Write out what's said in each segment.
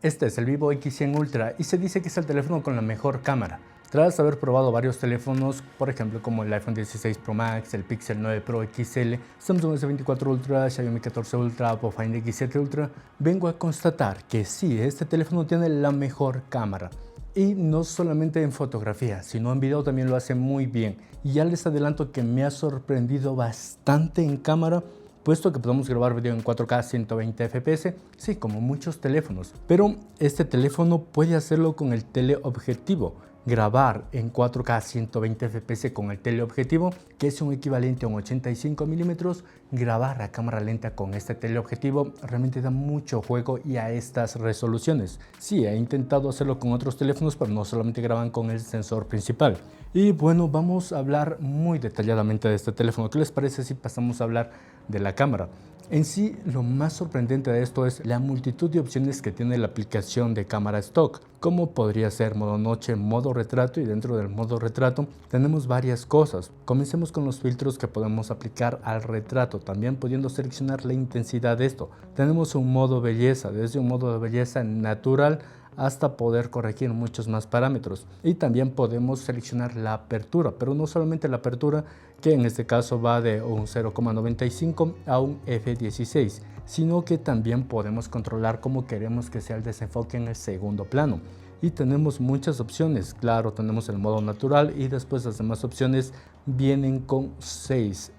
Este es el Vivo X100 Ultra y se dice que es el teléfono con la mejor cámara. Tras haber probado varios teléfonos, por ejemplo como el iPhone 16 Pro Max, el Pixel 9 Pro XL, Samsung S24 Ultra, Xiaomi 14 Ultra, Oppo Find X7 Ultra, vengo a constatar que sí, este teléfono tiene la mejor cámara. Y no solamente en fotografía, sino en video también lo hace muy bien. Y ya les adelanto que me ha sorprendido bastante en cámara, puesto que podemos grabar video en 4K 120 fps, sí, como muchos teléfonos. Pero este teléfono puede hacerlo con el teleobjetivo. Grabar en 4K 120 fps con el teleobjetivo, que es un equivalente a un 85 mm, grabar a cámara lenta con este teleobjetivo realmente da mucho juego y a estas resoluciones. Sí, he intentado hacerlo con otros teléfonos, pero no solamente graban con el sensor principal. Y bueno, vamos a hablar muy detalladamente de este teléfono. ¿Qué les parece si pasamos a hablar de la cámara? En sí, lo más sorprendente de esto es la multitud de opciones que tiene la aplicación de cámara stock, como podría ser modo noche, modo retrato, y dentro del modo retrato tenemos varias cosas. Comencemos con los filtros que podemos aplicar al retrato, también pudiendo seleccionar la intensidad de esto. Tenemos un modo belleza, desde un modo de belleza natural hasta poder corregir muchos más parámetros, y también podemos seleccionar la apertura, pero no solamente la apertura, que en este caso va de un 0,95 a un f16, sino que también podemos controlar cómo queremos que sea el desenfoque en el segundo plano. Y tenemos muchas opciones, claro, tenemos el modo natural y después las demás opciones vienen con 6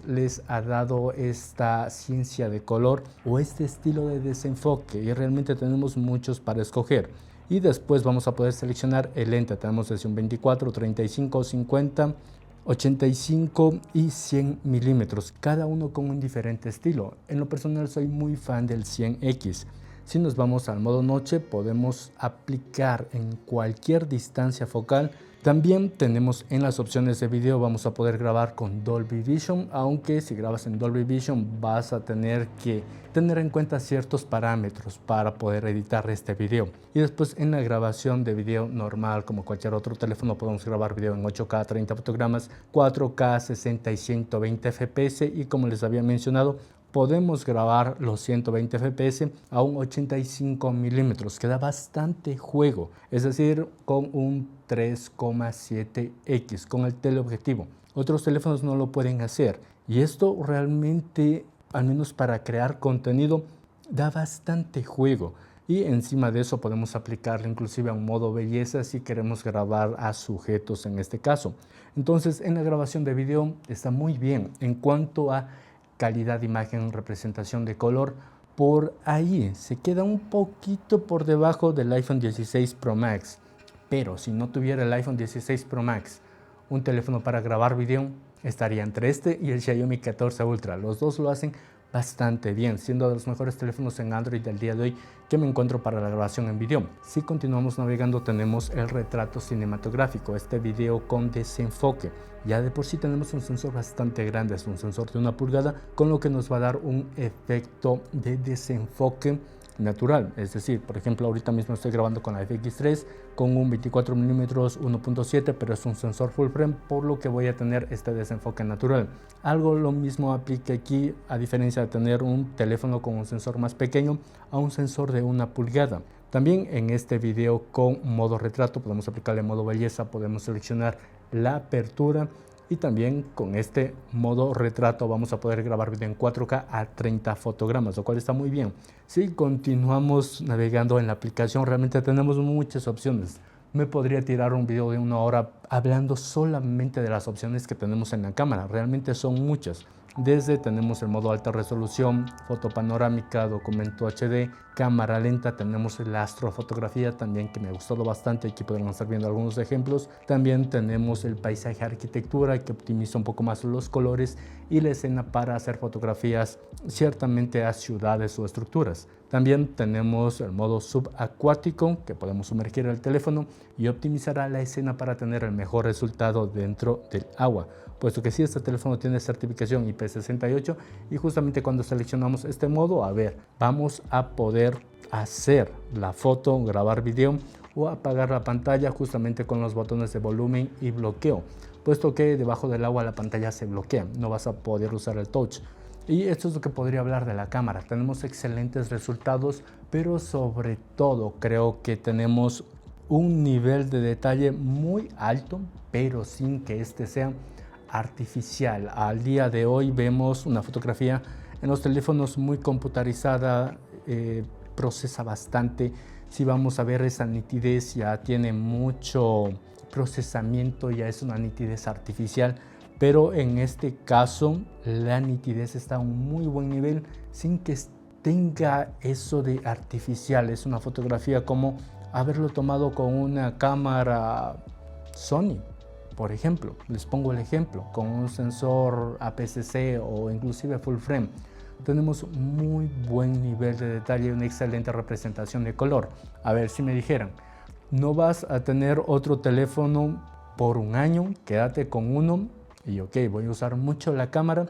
les ha dado esta ciencia de color o este estilo de desenfoque, y realmente tenemos muchos para escoger. Y después vamos a poder seleccionar el lente, tenemos desde un 24, 35, 50, 85 y 100 milímetros, cada uno con un diferente estilo. En lo personal soy muy fan del 100X. Si nos vamos al modo noche, podemos aplicar en cualquier distancia focal. También tenemos en las opciones de video, vamos a poder grabar con Dolby Vision, aunque si grabas en Dolby Vision vas a tener que tener en cuenta ciertos parámetros para poder editar este video. Y después en la grabación de video normal, como cualquier otro teléfono, podemos grabar video en 8K 30 fotogramas, 4K 60 y 120 fps, y como les había mencionado, podemos grabar los 120 fps a un 85 milímetros, que da bastante juego, es decir, con un 3,7x con el teleobjetivo. Otros teléfonos no lo pueden hacer, y esto realmente, al menos para crear contenido, da bastante juego. Y encima de eso podemos aplicarle inclusive a un modo belleza si queremos grabar a sujetos en este caso. Entonces en la grabación de video está muy bien. En cuanto a calidad de imagen, representación de color, por ahí se queda un poquito por debajo del iPhone 16 Pro Max. Pero si no tuviera el iPhone 16 Pro Max un teléfono para grabar video, estaría entre este y el Xiaomi 14 Ultra. Los dos lo hacen bastante bien, siendo de los mejores teléfonos en Android del día de hoy que me encuentro para la grabación en video. Si continuamos navegando, tenemos el retrato cinematográfico, este video con desenfoque. Ya de por sí tenemos un sensor bastante grande, es un sensor de 1 pulgada, con lo que nos va a dar un efecto de desenfoque natural. Es decir, por ejemplo, ahorita mismo estoy grabando con la FX3 con un 24 mm 1.7, pero es un sensor full frame, por lo que voy a tener este desenfoque natural. Algo lo mismo aplica aquí, a diferencia de tener un teléfono con un sensor más pequeño a un sensor de 1 pulgada. También en este video con modo retrato podemos aplicarle modo belleza, podemos seleccionar la apertura, y también con este modo retrato vamos a poder grabar video en 4K a 30 fotogramas, lo cual está muy bien. Si continuamos navegando en la aplicación, realmente tenemos muchas opciones. Me podría tirar un video de 1 hora hablando solamente de las opciones que tenemos en la cámara. Realmente son muchas. Desde tenemos el modo alta resolución, foto panorámica, documento HD, cámara lenta, tenemos la astrofotografía también, que me ha gustado bastante. Aquí podemos estar viendo algunos ejemplos. También tenemos el paisaje arquitectura, que optimiza un poco más los colores, y la escena para hacer fotografías ciertamente a ciudades o estructuras. También tenemos el modo subacuático, que podemos sumergir el teléfono y optimizará la escena para tener el mejor resultado dentro del agua, puesto que si este teléfono tiene certificación IP68, y justamente cuando seleccionamos este modo, vamos a poder hacer la foto, grabar video o apagar la pantalla justamente con los botones de volumen y bloqueo, puesto que debajo del agua la pantalla se bloquea, no vas a poder usar el touch. Y esto es lo que podría hablar de la cámara. Tenemos excelentes resultados, pero sobre todo creo que tenemos un nivel de detalle muy alto, pero sin que este sea artificial. Al día de hoy vemos una fotografía en los teléfonos muy computarizada, procesa bastante. Si vamos a ver esa nitidez, ya tiene mucho procesamiento, ya es una nitidez artificial, pero en este caso la nitidez está a un muy buen nivel sin que tenga eso de artificial. Es una fotografía como haberlo tomado con una cámara Sony, por ejemplo. Les pongo el ejemplo, con un sensor APS-C o inclusive full frame. Tenemos muy buen nivel de detalle y una excelente representación de color. A ver, si me dijeran, no vas a tener otro teléfono por un año, quédate con uno y ok, voy a usar mucho la cámara,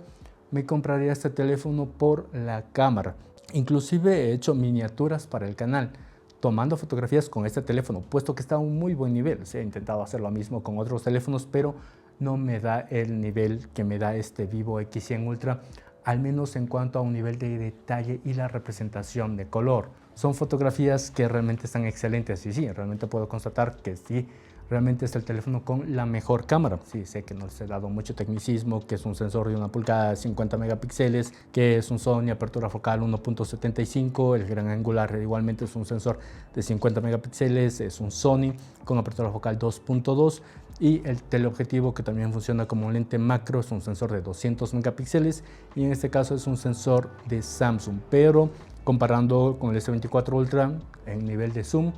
me compraría este teléfono por la cámara. Inclusive he hecho miniaturas para el canal tomando fotografías con este teléfono, puesto que está a un muy buen nivel. He intentado hacer lo mismo con otros teléfonos, pero no me da el nivel que me da este Vivo X100 Ultra, al menos en cuanto a un nivel de detalle y la representación de color. Son fotografías que realmente están excelentes y sí, realmente puedo constatar que sí, realmente es el teléfono con la mejor cámara. Sí, sé que no les he dado mucho tecnicismo, que es un sensor de 1 pulgada, 50 megapíxeles, que es un Sony apertura focal 1.75, el gran angular igualmente es un sensor de 50 megapíxeles, es un Sony con apertura focal 2.2 y el teleobjetivo, que también funciona como un lente macro, es un sensor de 200 megapíxeles y en este caso es un sensor de Samsung, pero comparando con el S24 Ultra en nivel de zoom,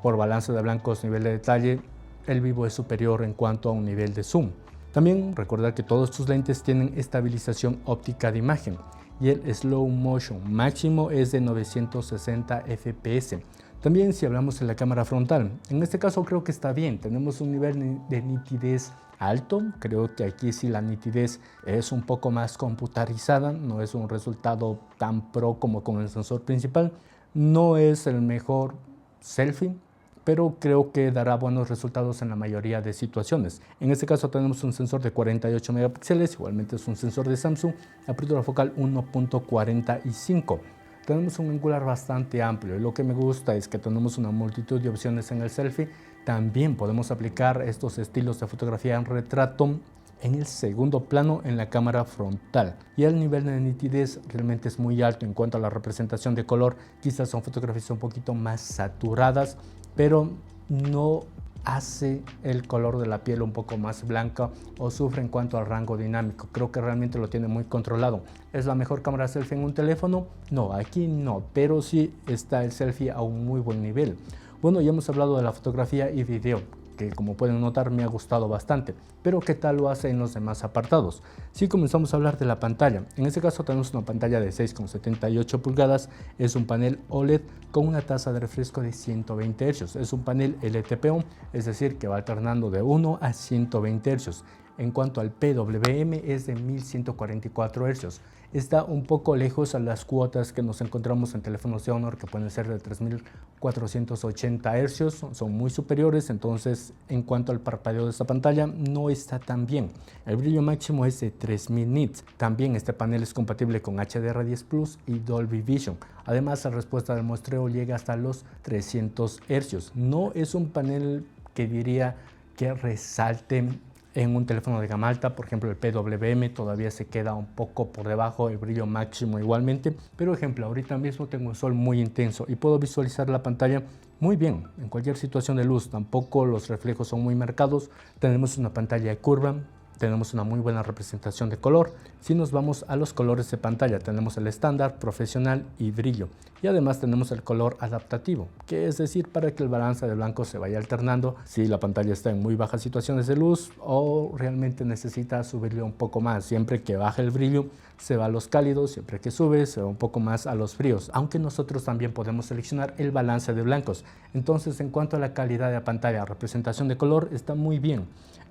por balance de blancos, nivel de detalle, el Vivo es superior en cuanto a un nivel de zoom. También recordar que todos estos lentes tienen estabilización óptica de imagen y el slow motion máximo es de 960 fps. También si hablamos de la cámara frontal, en este caso creo que está bien, tenemos un nivel de nitidez alto, creo que aquí sí la nitidez es un poco más computarizada, no es un resultado tan pro como con el sensor principal, no es el mejor selfie, pero creo que dará buenos resultados en la mayoría de situaciones. En este caso tenemos un sensor de 48 megapíxeles, igualmente es un sensor de Samsung, apertura focal 1.45. Tenemos un angular bastante amplio y lo que me gusta es que tenemos una multitud de opciones en el selfie. También podemos aplicar estos estilos de fotografía en retrato en el segundo plano en la cámara frontal y el nivel de nitidez realmente es muy alto. En cuanto a la representación de color, quizás son fotografías un poquito más saturadas, pero no hace el color de la piel un poco más blanca o sufre en cuanto al rango dinámico. Creo que realmente lo tiene muy controlado. ¿Es la mejor cámara selfie en un teléfono? No, aquí no, pero sí está el selfie a un muy buen nivel. Bueno, ya hemos hablado de la fotografía y video, que como pueden notar me ha gustado bastante, pero ¿qué tal lo hace en los demás apartados? Si comenzamos a hablar de la pantalla, en este caso tenemos una pantalla de 6,78 pulgadas, es un panel OLED con una tasa de refresco de 120 Hz, es un panel LTPO, es decir que va alternando de 1 a 120 Hz. En cuanto al PWM es de 1144 Hz. Está un poco lejos a las cuotas que nos encontramos en teléfonos de Honor, que pueden ser de 3480 Hz, son muy superiores. Entonces, en cuanto al parpadeo de esta pantalla, no está tan bien. El brillo máximo es de 3000 nits. También este panel es compatible con HDR10 Plus y Dolby Vision. Además, la respuesta del muestreo llega hasta los 300 Hz. No es un panel que diría que resalte en un teléfono de gama alta. Por ejemplo, el PWM todavía se queda un poco por debajo, el brillo máximo igualmente. Pero ejemplo, ahorita mismo tengo un sol muy intenso y puedo visualizar la pantalla muy bien en cualquier situación de luz. Tampoco los reflejos son muy marcados. Tenemos una pantalla curva. Tenemos una muy buena representación de color. Si nos vamos a los colores de pantalla, tenemos el estándar, profesional y brillo. Y además tenemos el color adaptativo, que es decir, para que el balance de blanco se vaya alternando si la pantalla está en muy bajas situaciones de luz o realmente necesita subirle un poco más. Siempre que baja el brillo, se va a los cálidos, siempre que sube, se va un poco más a los fríos. Aunque nosotros también podemos seleccionar el balance de blancos. Entonces, en cuanto a la calidad de la pantalla, representación de color, está muy bien.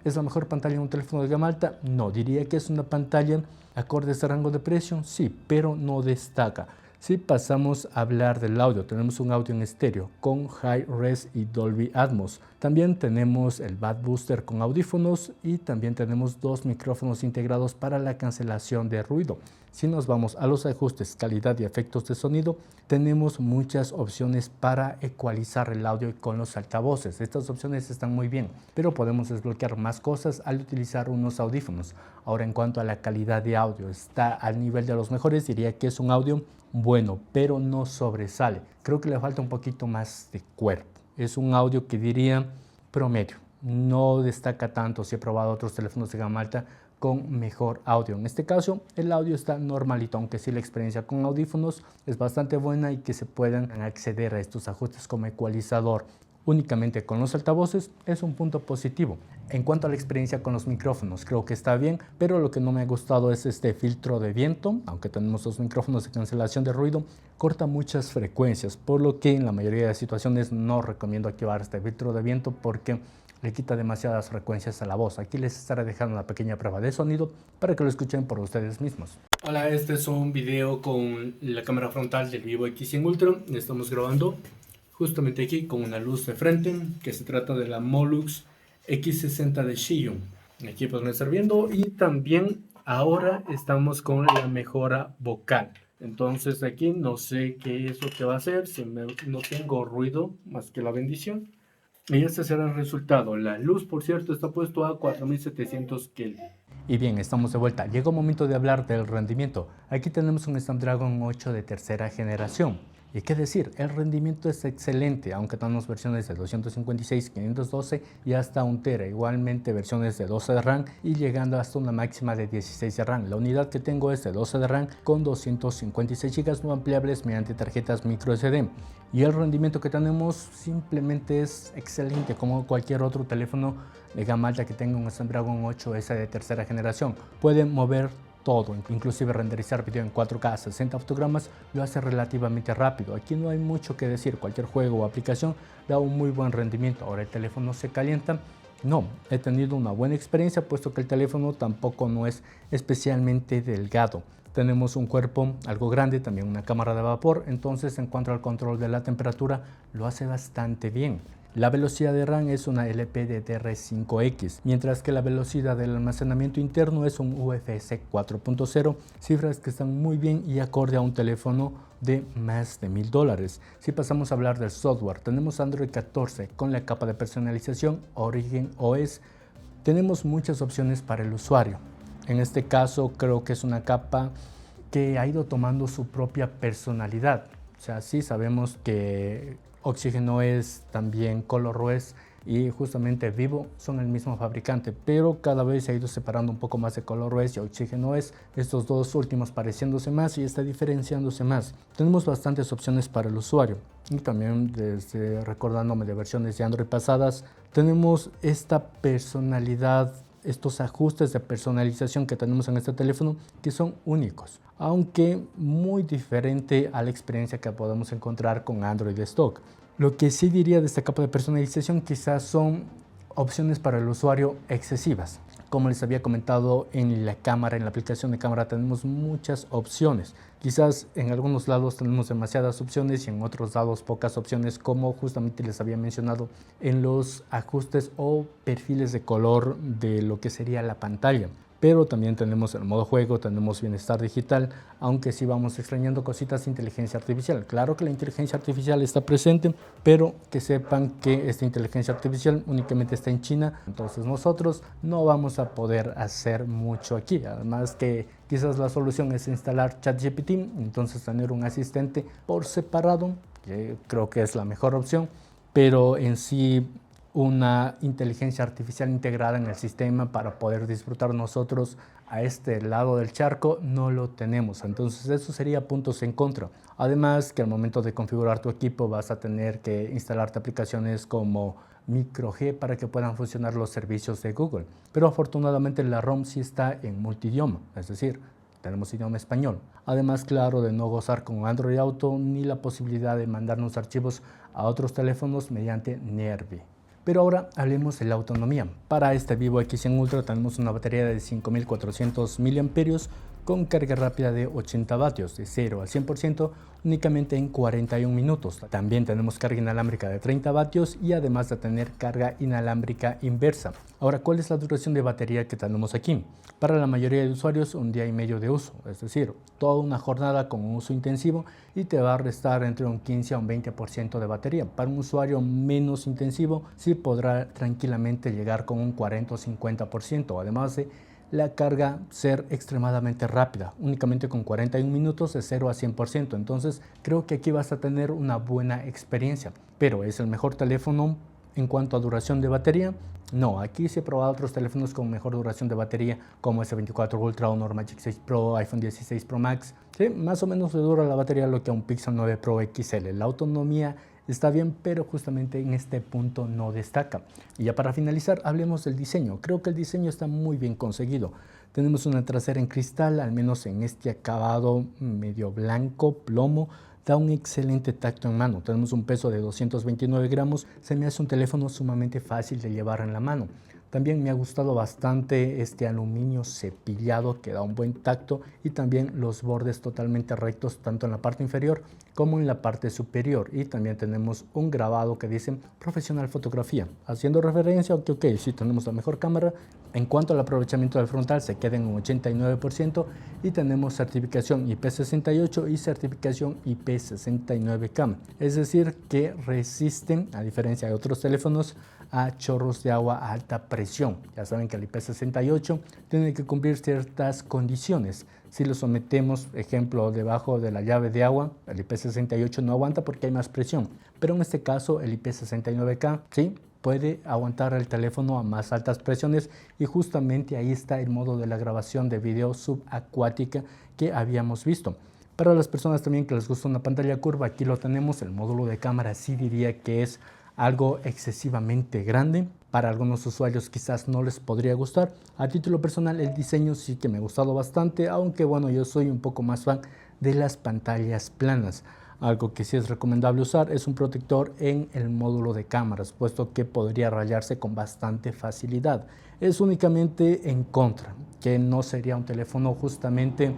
¿Es la mejor pantalla en un teléfono de gama alta? No, diría que es una pantalla acorde a este rango de precio, sí, pero no destaca. Si pasamos a hablar del audio, tenemos un audio en estéreo con Hi-Res y Dolby Atmos. También tenemos el Bass Booster con audífonos y también tenemos dos micrófonos integrados para la cancelación de ruido. Si nos vamos a los ajustes, calidad y efectos de sonido, tenemos muchas opciones para ecualizar el audio con los altavoces. Estas opciones están muy bien, pero podemos desbloquear más cosas al utilizar unos audífonos. Ahora, en cuanto a la calidad de audio, está al nivel de los mejores. Diría que es un audio bueno, pero no sobresale. Creo que le falta un poquito más de cuerpo. Es un audio que diría promedio. No destaca tanto. Si he probado otros teléfonos de gama alta con mejor audio. En este caso, el audio está normalito, aunque sí la experiencia con audífonos es bastante buena y que se puedan acceder a estos ajustes como ecualizador únicamente con los altavoces es un punto positivo. En cuanto a la experiencia con los micrófonos, creo que está bien, pero lo que no me ha gustado es este filtro de viento. Aunque tenemos los micrófonos de cancelación de ruido, corta muchas frecuencias, por lo que en la mayoría de situaciones no recomiendo activar este filtro de viento porque le quita demasiadas frecuencias a la voz. Aquí les estaré dejando una pequeña prueba de sonido para que lo escuchen por ustedes mismos. Hola, este es un video con la cámara frontal del Vivo X100 Ultra. Estamos grabando justamente aquí con una luz de frente, que se trata de la Moulux X60 de Xiaomi. Aquí pueden estar viendo, y también ahora estamos con la mejora vocal. Entonces aquí no sé qué es lo que va a hacer, no tengo ruido más que la bendición. Y este será el resultado. La luz, por cierto, está puesto a 4700 Kelvin. Y bien, estamos de vuelta. Llegó el momento de hablar del rendimiento. Aquí tenemos un Snapdragon 8 de tercera generación. ¿Y qué decir? El rendimiento es excelente, aunque tenemos versiones de 256, 512 y hasta 1 TB. Igualmente versiones de 12 de RAM y llegando hasta una máxima de 16 de RAM. La unidad que tengo es de 12 de RAM con 256 GB no ampliables mediante tarjetas microSD. Y el rendimiento que tenemos simplemente es excelente, como cualquier otro teléfono de gama alta que tenga un Snapdragon 8S de tercera generación. Puede mover todo, inclusive renderizar video en 4K a 60 fotogramas lo hace relativamente rápido. Aquí no hay mucho que decir, cualquier juego o aplicación da un muy buen rendimiento. Ahora, ¿el teléfono se calienta? No, he tenido una buena experiencia, puesto que el teléfono tampoco no es especialmente delgado. Tenemos un cuerpo algo grande, también una cámara de vapor, entonces en cuanto al control de la temperatura lo hace bastante bien. La velocidad de RAM es una LPDDR5X, mientras que la velocidad del almacenamiento interno es un UFS 4.0, cifras que están muy bien y acorde a un teléfono de más de $1000. Si pasamos a hablar del software, tenemos Android 14 con la capa de personalización Origin OS. Tenemos muchas opciones para el usuario. En este caso creo que es una capa que ha ido tomando su propia personalidad. O sea, sí sabemos que Oxygen OS, también ColorOS y justamente Vivo son el mismo fabricante, pero cada vez se ha ido separando un poco más de ColorOS y Oxygen OS, estos dos últimos pareciéndose más y está diferenciándose más. Tenemos bastantes opciones para el usuario y también, desde recordándome de versiones de Android pasadas, tenemos esta personalidad, estos ajustes de personalización que tenemos en este teléfono que son únicos, aunque muy diferente a la experiencia que podemos encontrar con Android stock. Lo que sí diría de esta capa de personalización quizás son opciones para el usuario excesivas. Como les había comentado, en la cámara, en la aplicación de cámara tenemos muchas opciones. Quizás en algunos lados tenemos demasiadas opciones y en otros lados pocas opciones, como justamente les había mencionado en los ajustes o perfiles de color de lo que sería la pantalla. Pero también tenemos el modo juego, tenemos bienestar digital, aunque sí vamos extrañando cositas de inteligencia artificial. Claro que la inteligencia artificial está presente, pero que sepan que esta inteligencia artificial únicamente está en China, entonces nosotros no vamos a poder hacer mucho aquí. Además que quizás la solución es instalar ChatGPT, entonces tener un asistente por separado, que creo que es la mejor opción, pero en sí una inteligencia artificial integrada en el sistema para poder disfrutar nosotros a este lado del charco no lo tenemos. Entonces eso sería puntos en contra. Además que al momento de configurar tu equipo vas a tener que instalarte aplicaciones como MicroG para que puedan funcionar los servicios de Google. Pero afortunadamente la ROM sí está en multidioma, es decir, tenemos idioma español. Además, claro, de no gozar con Android Auto ni la posibilidad de mandarnos archivos a otros teléfonos mediante Nearby. Pero ahora hablemos de la autonomía. Para este Vivo X100 Ultra tenemos una batería de 5400 mAh, con carga rápida de 80 vatios de 0 al 100% únicamente en 41 minutos. También tenemos carga inalámbrica de 30 vatios y además de tener carga inalámbrica inversa. Ahora, ¿cuál es la duración de batería que tenemos aquí? Para la mayoría de usuarios, un día y medio de uso, es decir, toda una jornada con un uso intensivo y te va a restar entre un 15 a un 20% de batería. Para un usuario menos intensivo, sí podrá tranquilamente llegar con un 40 o 50%, además de la carga ser extremadamente rápida, únicamente con 41 minutos de 0 a 100%. Entonces creo que aquí vas a tener una buena experiencia, pero ¿es el mejor teléfono en cuanto a duración de batería? No, aquí sí he probado otros teléfonos con mejor duración de batería como S24 Ultra, Honor Magic 6 Pro, iPhone 16 Pro Max. Sí, más o menos le dura la batería lo que a un Pixel 9 Pro XL. La autonomía está bien, pero justamente en este punto no destaca. Y ya para finalizar, hablemos del diseño. Creo que el diseño está muy bien conseguido. Tenemos una trasera en cristal, al menos en este acabado medio blanco, plomo. Da un excelente tacto en mano. Tenemos un peso de 229 gramos. Se me hace un teléfono sumamente fácil de llevar en la mano. También me ha gustado bastante este aluminio cepillado que da un buen tacto y también los bordes totalmente rectos tanto en la parte inferior como en la parte superior. Y también tenemos un grabado que dice Profesional Fotografía, haciendo referencia a que ok, sí tenemos la mejor cámara. En cuanto al aprovechamiento del frontal, se queda en un 89% y tenemos certificación IP68 y certificación IP69K. Es decir, que resisten, a diferencia de otros teléfonos, a chorros de agua a alta presión. Ya saben que el IP68 tiene que cumplir ciertas condiciones. Si lo sometemos, ejemplo, debajo de la llave de agua, el IP68 no aguanta porque hay más presión. Pero en este caso, el IP69K, sí, puede aguantar el teléfono a más altas presiones y justamente ahí está el modo de la grabación de video subacuática que habíamos visto. Para las personas también que les gusta una pantalla curva, aquí lo tenemos. El módulo de cámara sí diría que es algo excesivamente grande. Para algunos usuarios quizás no les podría gustar. A título personal el diseño sí que me ha gustado bastante, aunque bueno, yo soy un poco más fan de las pantallas planas. Algo que sí es recomendable usar es un protector en el módulo de cámaras, puesto que podría rayarse con bastante facilidad. Es únicamente en contra, que no sería un teléfono justamente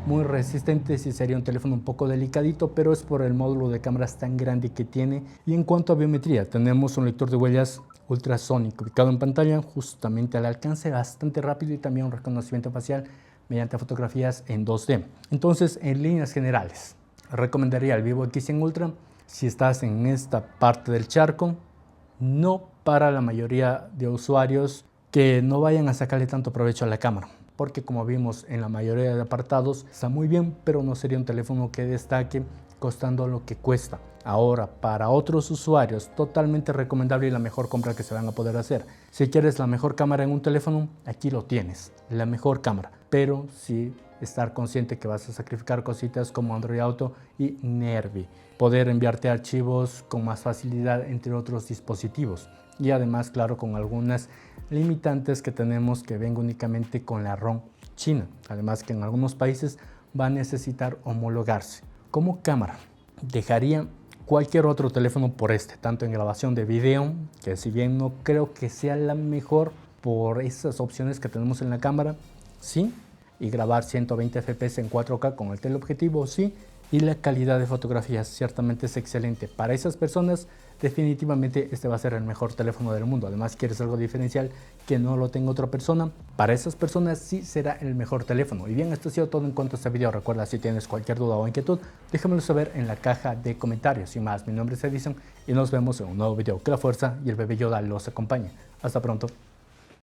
muy resistente, sí sería un teléfono un poco delicadito, pero es por el módulo de cámaras tan grande que tiene. Y en cuanto a biometría, tenemos un lector de huellas ultrasónico ubicado en pantalla, justamente al alcance, bastante rápido, y también un reconocimiento facial mediante fotografías en 2D. Entonces, en líneas generales, recomendaría el Vivo X100 Ultra si estás en esta parte del charco, no para la mayoría de usuarios que no vayan a sacarle tanto provecho a la cámara, porque como vimos en la mayoría de apartados está muy bien, pero no sería un teléfono que destaque costando lo que cuesta. Ahora, para otros usuarios, totalmente recomendable y la mejor compra que se van a poder hacer. Si quieres la mejor cámara en un teléfono, aquí lo tienes, la mejor cámara, pero sí estar consciente que vas a sacrificar cositas como Android Auto y Nervi, poder enviarte archivos con más facilidad entre otros dispositivos, y además, claro, con algunas limitantes que tenemos que venga únicamente con la ROM china, además que en algunos países va a necesitar homologarse. Como cámara, dejaría cualquier otro teléfono por este, tanto en grabación de video, que si bien no creo que sea la mejor por esas opciones que tenemos en la cámara, sí, y grabar 120 fps en 4K con el teleobjetivo, sí, y la calidad de fotografías ciertamente es excelente. Para esas personas definitivamente este va a ser el mejor teléfono del mundo. Además, quieres algo diferencial que no lo tenga otra persona, para esas personas sí será el mejor teléfono. Y bien, esto ha sido todo en cuanto a este video. Recuerda, si tienes cualquier duda o inquietud, déjamelo saber en la caja de comentarios. Sin más, mi nombre es Edison y nos vemos en un nuevo video. Que la fuerza y el bebé Yoda los acompañe. Hasta pronto.